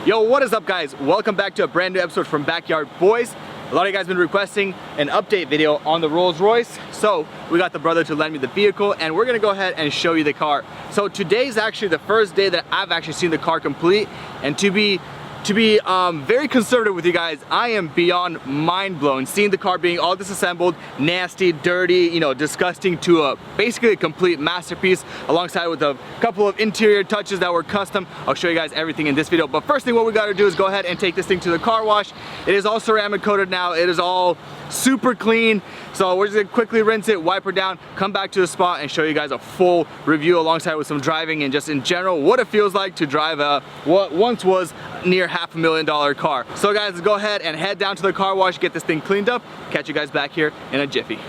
Yo, what is up guys? Welcome back to a brand new episode from Backyard Boys. A lot of you guys have been requesting an update video on the Rolls Royce. So we got the brother to lend me the vehicle and we're gonna go ahead and show you the car. So today's actually the first day that I've actually seen the car complete, and to be very conservative with you guys, I am beyond mind blown seeing the car being all disassembled, nasty, dirty, you know, disgusting, to basically a complete masterpiece, alongside with a couple of interior touches that were custom. I'll show you guys everything in this video, but first thing what we got to do is go ahead and take this thing to the car wash. It is all ceramic coated now. It is all super clean, so we're just gonna quickly rinse it, wipe her down, come back to the spot and show you guys a full review alongside with some driving and just in general what it feels like to drive what once was near $500,000 car. So guys, let's go ahead and head down to the car wash, get this thing cleaned up, catch you guys back here in a jiffy.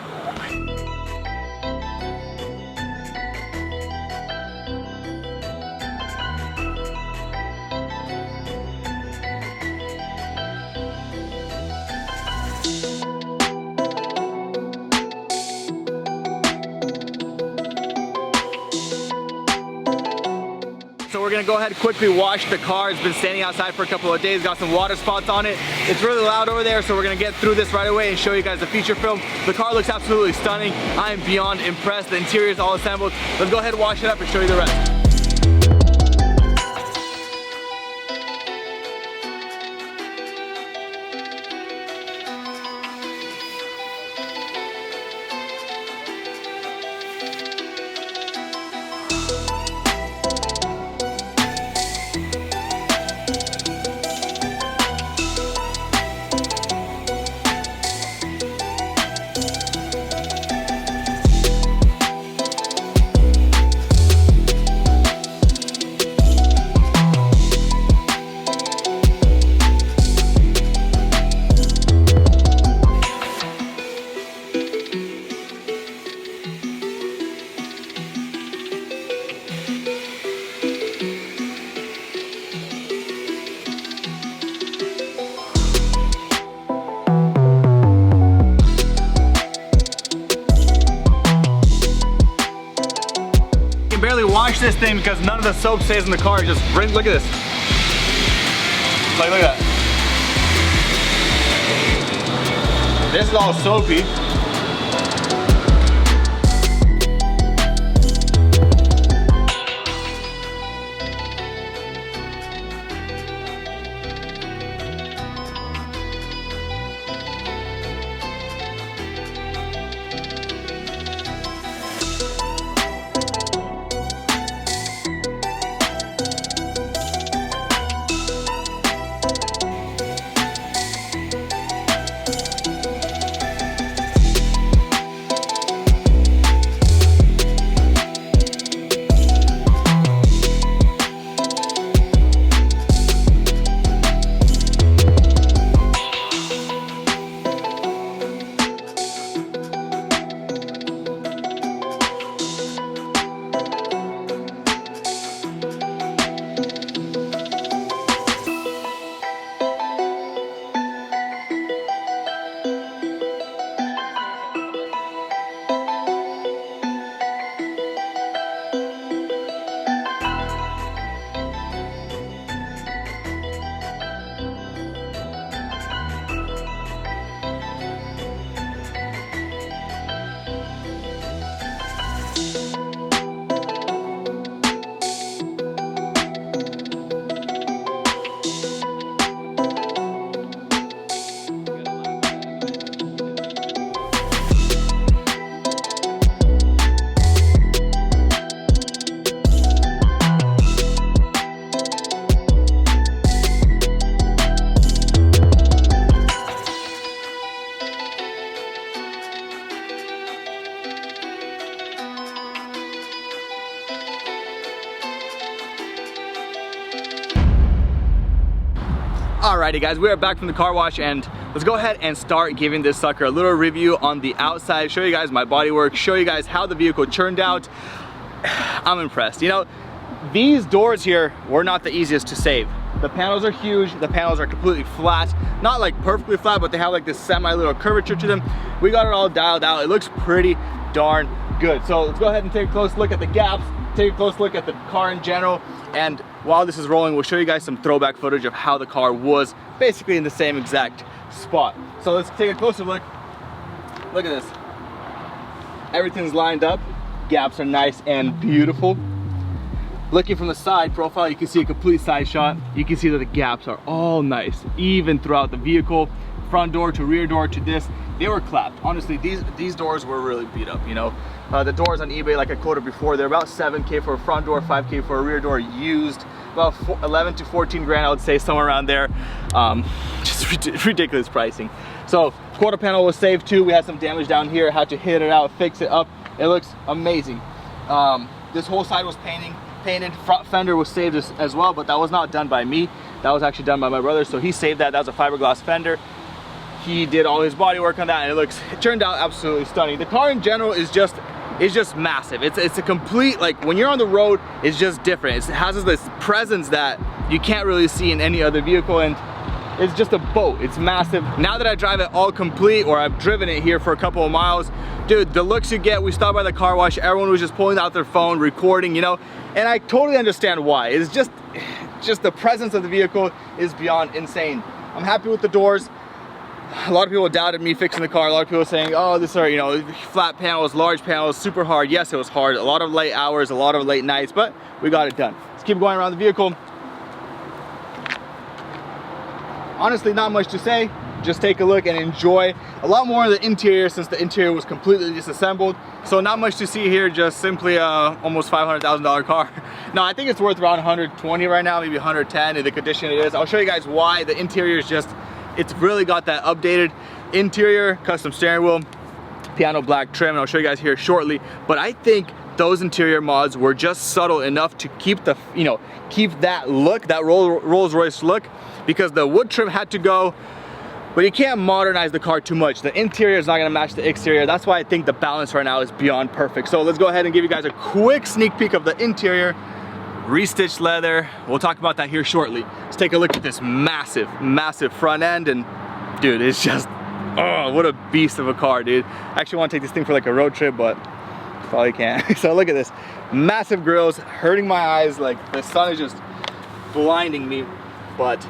So we're gonna go ahead and quickly wash the car. It's been standing outside for a couple of days, got some water spots on it. It's really loud over there, so we're gonna get through this right away and show you guys the feature film. The car looks absolutely stunning. I am beyond impressed. The interior is all assembled. Let's go ahead and wash it up and show you the rest. Barely wash this thing because none of the soap stays in the car. Just rinse. Look at this. Look at that. This is all soapy. Alrighty guys, we are back from the car wash and let's go ahead and start giving this sucker a little review on the outside, show you guys my bodywork, show you guys how the vehicle turned out. I'm impressed. You know, these doors here were not the easiest to save. The panels are huge, the panels are completely flat, not like perfectly flat, but they have like this semi little curvature to them. We got it all dialed out. It looks pretty darn good. So let's go ahead and take a close look at the gaps. take a close look at the car in general, and while this is rolling, we'll show you guys some throwback footage of how the car was basically in the same exact spot. So let's take a closer look. Look at this. Everything's lined up. Gaps are nice and beautiful. Looking from the side profile, you can see a complete side shot. You can see that the gaps are all nice, even throughout the vehicle. Front door to rear door to this, they were clapped. Honestly, these doors were really beat up, you know. The doors on eBay, like I quoted before, they're about 7K for a front door, 5K for a rear door used. About 11 to 14 grand, I would say, somewhere around there. Just ridiculous pricing. So quarter panel was saved too. We had some damage down here, had to hit it out, fix it up. It looks amazing. This whole side was painted. Front fender was saved as well, but that was not done by me. That was actually done by my brother, so he saved that. That was a fiberglass fender. He did all his body work on that, and it turned out absolutely stunning. The car in general is just massive. It's a complete, like, when you're on the road, it's just different. It has this presence that you can't really see in any other vehicle, and it's just a boat. It's massive. Now that I drive it all complete, or I've driven it here for a couple of miles, dude, the looks you get. We stopped by the car wash, everyone was just pulling out their phone, recording, you know, and I totally understand why. It's just the presence of the vehicle is beyond insane. I'm happy with the doors. A lot of people doubted me fixing the car. A lot of people saying, oh, this are, you know, flat panels, large panels, super hard. Yes, it was hard. A lot of late hours, a lot of late nights, but we got it done. Let's keep going around the vehicle. Honestly, not much to say. Just take a look and enjoy. A lot more of the interior, since the interior was completely disassembled. So not much to see here, just simply a almost $500,000 car. No, I think it's worth around 120 right now, maybe 110 in the condition it is. I'll show you guys why. The interior is just, it's really got that updated interior, custom steering wheel, piano black trim, and I'll show you guys here shortly. But I think those interior mods were just subtle enough to keep the, you know, keep that look, that Rolls-Royce look, because the wood trim had to go, but you can't modernize the car too much. The interior is not gonna match the exterior. That's why I think the balance right now is beyond perfect. So let's go ahead and give you guys a quick sneak peek of the interior. Restitched leather. We'll talk about that here shortly. Let's take a look at this massive, massive front end, and dude, it's just, oh, what a beast of a car, dude. I actually want to take this thing for like a road trip, but probably can't. So look at this. Massive grills, hurting my eyes, like the sun is just blinding me. But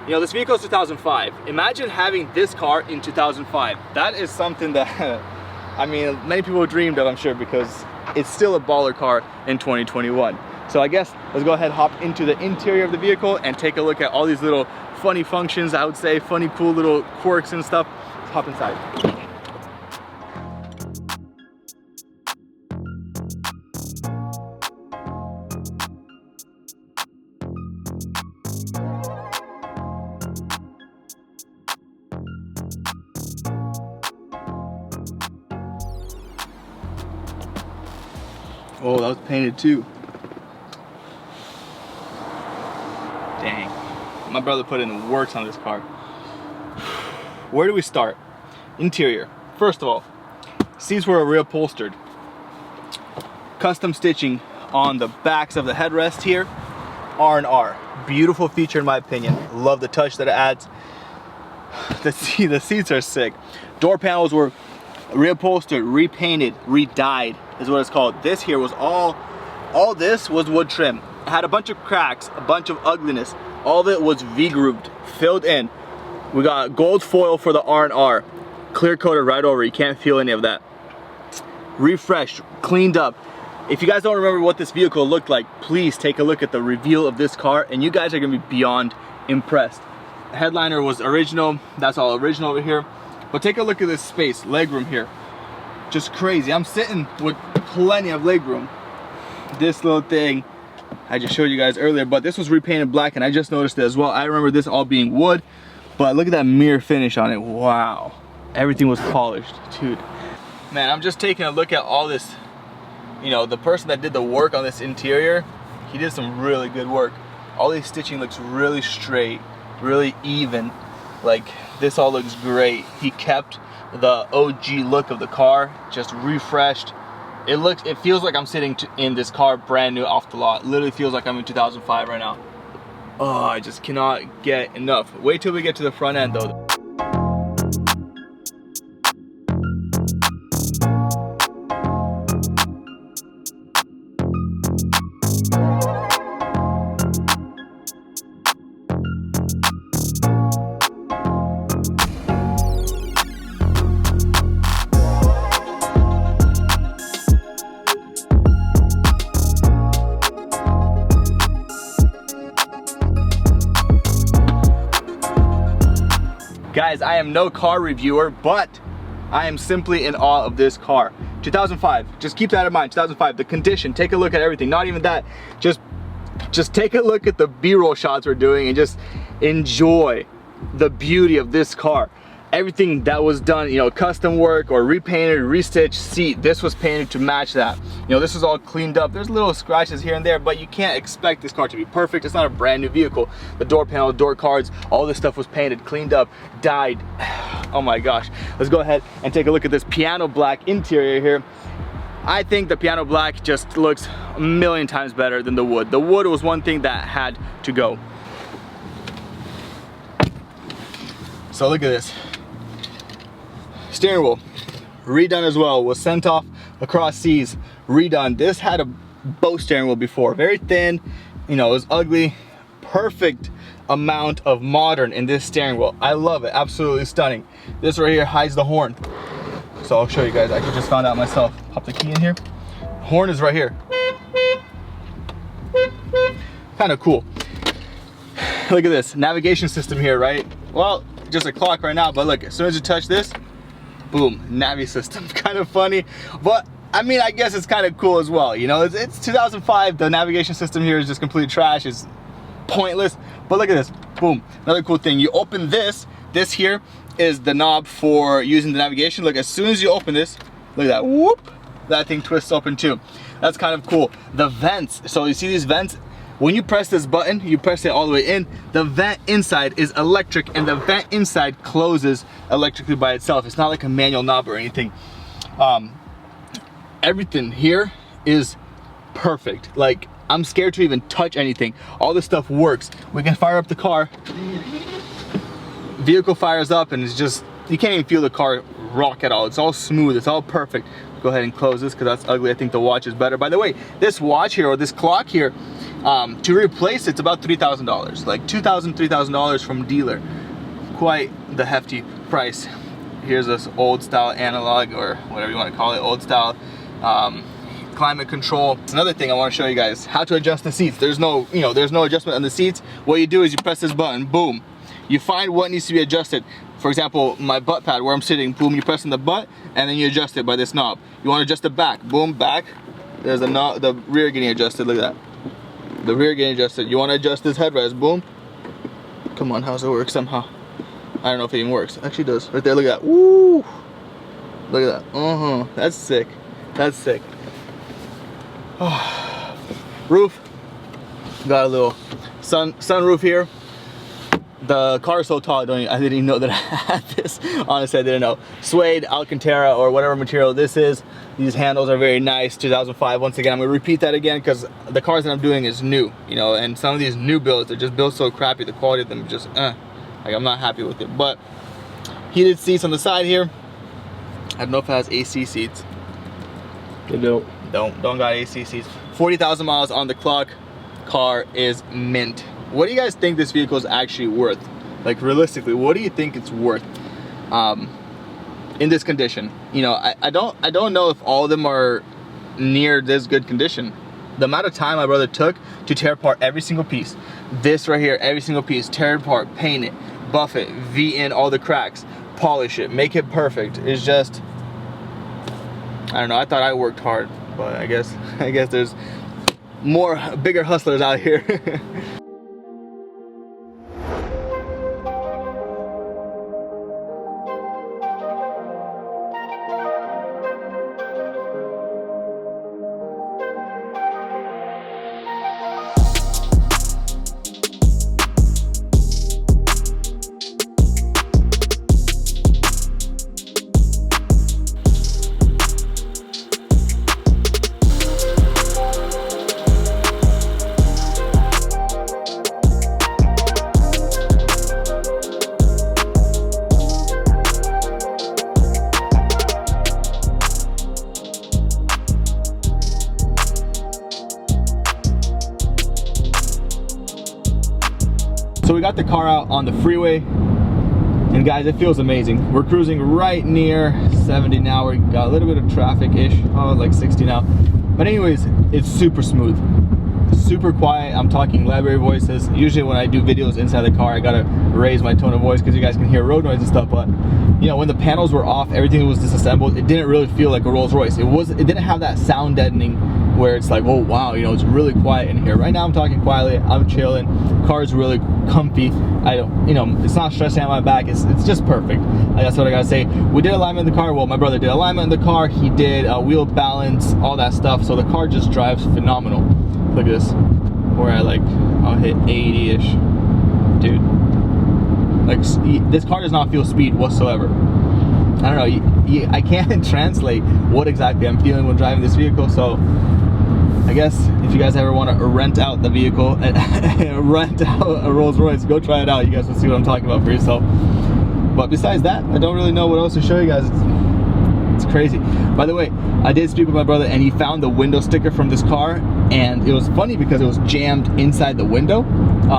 you know, this vehicle is 2005. Imagine having this car in 2005. That is something that, I mean, many people dreamed of, I'm sure, because it's still a baller car in 2021. So I guess let's go ahead and hop into the interior of the vehicle and take a look at all these little funny functions, I would say, funny, cool little quirks and stuff. Let's hop inside. Oh, that was painted too. Dang. My brother put in works on this car. Where do we start? Interior. First of all, seats were reupholstered. Custom stitching on the backs of the headrest here. R&R. Beautiful feature in my opinion. Love the touch that it adds. The seats are sick. Door panels were reupholstered, repainted, re-dyed is what it's called. This here was all this was wood trim. It had a bunch of cracks, a bunch of ugliness. All of it was V-grooved, filled in. We got gold foil for the R&R, clear coated right over. You can't feel any of that. Refreshed, cleaned up. If you guys don't remember what this vehicle looked like, please take a look at the reveal of this car and you guys are gonna be beyond impressed. The headliner was original. That's all original over here. But take a look at this space, legroom here. Just crazy. I'm sitting with plenty of legroom. This little thing I just showed you guys earlier, but this was repainted black and I just noticed it as well. I remember this all being wood, but look at that mirror finish on it. Wow. Everything was polished, dude. Man, I'm just taking a look at all this. You know, the person that did the work on this interior, he did some really good work. All these stitching looks really straight, really even. Like, this all looks great. He kept the OG look of the car, just refreshed. It feels like I'm sitting in this car brand new off the lot. It literally feels like I'm in 2005 right now. Oh, I just cannot get enough. Wait till we get to the front end though. Guys, I am no car reviewer, but I am simply in awe of this car. 2005, just keep that in mind, 2005, the condition, take a look at everything, not even that, just take a look at the B-roll shots we're doing and just enjoy the beauty of this car. Everything that was done, you know, custom work or repainted, restitched seat, this was painted to match that. You know, this is all cleaned up. There's little scratches here and there, but you can't expect this car to be perfect. It's not a brand new vehicle. The door panel, door cards, all this stuff was painted, cleaned up, dyed. Oh my gosh. Let's go ahead and take a look at this piano black interior here. I think the piano black just looks a million times better than the wood. The wood was one thing that had to go. So look at this. Steering wheel, redone as well, was sent off across seas, redone. This had a bow steering wheel before, very thin, you know, it was ugly. Perfect amount of modern in this steering wheel. I love it, absolutely stunning. This right here hides the horn. So I'll show you guys, I actually just found out myself. Pop the key in here. Horn is right here. Kind of cool. Look at this, navigation system here, right? Well, just a clock right now, but look, as soon as you touch this, boom, Navi system. Kind of funny, but I mean, I guess it's kind of cool as well. You know, it's 2005. The navigation system here is just complete trash. It's pointless. But look at this, boom. Another cool thing. You open this. This here is the knob for using the navigation. Look, as soon as you open this, look at that. Whoop! That thing twists open too. That's kind of cool. The vents. So you see these vents? When you press this button, you press it all the way in, the vent inside is electric and the vent inside closes electrically by itself. It's not like a manual knob or anything. Everything here is perfect. Like, I'm scared to even touch anything. All this stuff works. We can fire up the car. Vehicle fires up and it's just, you can't even feel the car rock at all. It's all smooth, it's all perfect. Go ahead and close this because that's ugly. I think the watch is better. By the way, this watch here or this clock here, to replace it's about $3,000, like $2,000, $3,000 from dealer. Quite the hefty price. Here's this old style analog or whatever you want to call it, old style climate control. It's another thing I want to show you guys how to adjust the seats. There's no, you know, there's no adjustment on the seats. What you do is you press this button, boom. You find what needs to be adjusted. For example, my butt pad where I'm sitting, boom, you press on the butt and then you adjust it by this knob. You want to adjust the back, boom, back. There's the knob, the rear getting adjusted, look at that. The rear getting adjusted. You want to adjust this headrest, boom. Come on, how's it work somehow? I don't know if it even works. It actually does. Right there, look at that. Woo! Look at that. That's sick. That's sick. Roof. Got a little sunroof here. The car is so tall, I didn't even know that I had this. Honestly, I didn't know. Suede, Alcantara, or whatever material this is. These handles are very nice, 2005. Once again, I'm gonna repeat that again because the cars that I'm doing is new, you know, and some of these new builds, they're just built so crappy, the quality of them just, like I'm not happy with it. But heated seats on the side here. I don't know if it has AC seats. They don't. Don't got AC seats. 40,000 miles on the clock. Car is mint. What do you guys think this vehicle is actually worth? Like realistically, what do you think it's worth in this condition? You know, I don't know if all of them are near this good condition. The amount of time my brother took to tear apart every single piece. This right here, every single piece, tear it apart, paint it, buff it, V in all the cracks, polish it, make it perfect. It's just, I don't know, I thought I worked hard, but I guess there's bigger hustlers out here. So we got the car out on the freeway, and guys, it feels amazing. We're cruising right near 70 now. We got a little bit of traffic-ish, like 60 now. But anyways, it's super smooth. super quiet. I'm talking library voices. Usually when I do videos inside the car, I gotta raise my tone of voice because you guys can hear road noise and stuff. But you know, when the panels were off, everything was disassembled, it didn't really feel like a Rolls Royce. It didn't have that sound deadening where it's like, oh wow, you know, it's really quiet in here. Right now I'm talking quietly, I'm chilling, car's really comfy. I don't, you know, it's not stressing out my back, it's just perfect. That's what I gotta say. We did alignment in the car. Well, my brother did alignment in the car, he did wheel balance, all that stuff, so the car just drives phenomenal. Look at this, where I like, I'll hit 80-ish, dude. Like, this car does not feel speed whatsoever. I don't know, I can't translate what exactly I'm feeling when driving this vehicle, so I guess if you guys ever want to rent out the vehicle, rent out a Rolls Royce, go try it out. You guys will see what I'm talking about for yourself. But besides that, I don't really know what else to show you guys. It's crazy. By the way, I did speak with my brother and he found the window sticker from this car, and it was funny because it was jammed inside the window,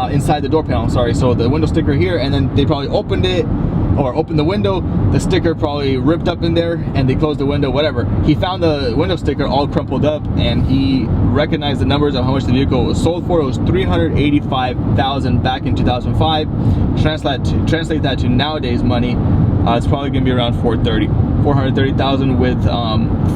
inside the door panel, sorry. So the window sticker here, and then they probably opened it, or opened the window, the sticker probably ripped up in there, and they closed the window, whatever. He found the window sticker all crumpled up, and he recognized the numbers of how much the vehicle was sold for. It was $385,000 back in 2005. Translate that to nowadays money, it's probably gonna be around $430,000 with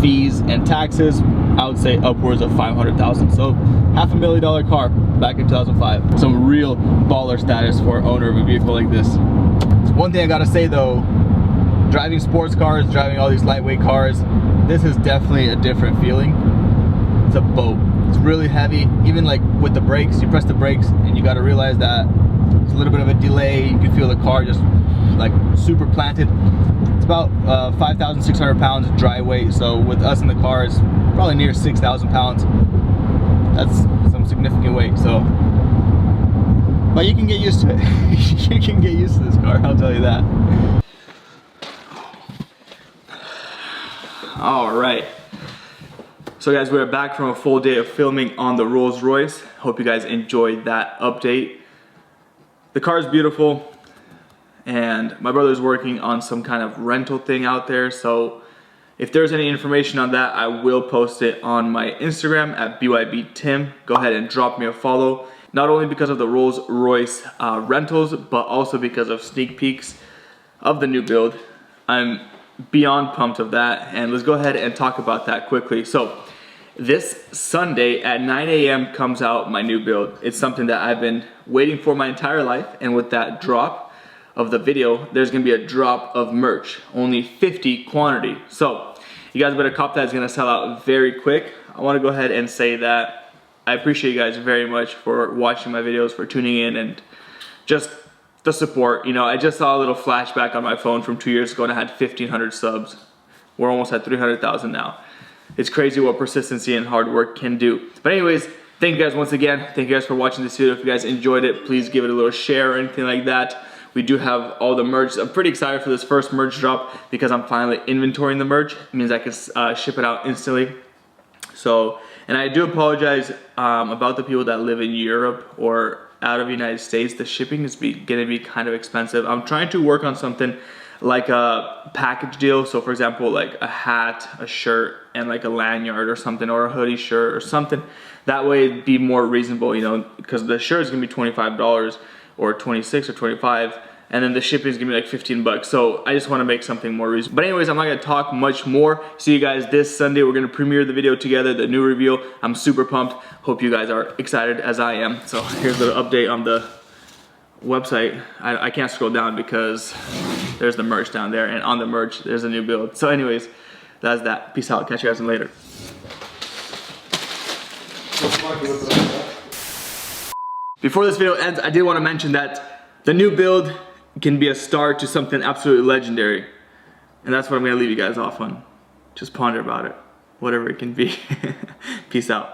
fees and taxes. I would say upwards of $500,000. So $500,000 car back in 2005. Some real baller status for owner of a vehicle like this. One thing I gotta say though, driving sports cars, driving all these lightweight cars, this is definitely a different feeling. It's a boat. It's really heavy. Even like with the brakes, you press the brakes and you gotta realize that there's a little bit of a delay. You can feel the car just like super planted. It's about 5,600 pounds dry weight. So with us in the car, it's probably near 6,000 pounds. That's some significant weight. So, but you can get used to it. You can get used to this car, I'll tell you that. All right. So guys, we're back from a full day of filming on the Rolls Royce. Hope you guys enjoyed that update. The car is beautiful, and my brother's working on some kind of rental thing out there. So if there's any information on that, I will post it on my Instagram at BYBTim. Go ahead and drop me a follow. Not only because of the Rolls Royce rentals, but also because of sneak peeks of the new build. I'm beyond pumped of that, and let's go ahead and talk about that quickly. So this Sunday at 9 a.m. comes out my new build. It's something that I've been waiting for my entire life, and with that drop of the video, there's gonna be a drop of merch, only 50 quantity. So you guys better cop that. It's gonna sell out very quick. I wanna go ahead and say that I appreciate you guys very much for watching my videos, for tuning in, and just the support. You know, I just saw a little flashback on my phone from 2 years ago and I had 1,500 subs. We're almost at 300,000 now. It's crazy what persistency and hard work can do. But anyways, thank you guys once again. Thank you guys for watching this video. If you guys enjoyed it, please give it a little share or anything like that. We do have all the merch. I'm pretty excited for this first merch drop because I'm finally inventorying the merch. It means I can ship it out instantly. So, and I do apologize about the people that live in Europe or out of the United States. The shipping is gonna be kind of expensive. I'm trying to work on something like a package deal. So for example, like a hat, a shirt, and like a lanyard or something, or a hoodie shirt or something. That way it'd be more reasonable, you know, because the shirt is gonna be $25 or 26 or 25, and then the shipping is gonna be like 15 bucks. So I just wanna make something more reasonable. But anyways, I'm not gonna talk much more. See you guys this Sunday. We're gonna premiere the video together, the new reveal. I'm super pumped. Hope you guys are excited as I am. So here's the update on the website. I can't scroll down because there's the merch down there, and on the merch, there's a new build. So anyways, that's that. Peace out. Catch you guys later. Before this video ends, I did want to mention that the new build can be a start to something absolutely legendary. And that's what I'm going to leave you guys off on. Just ponder about it. Whatever it can be. Peace out.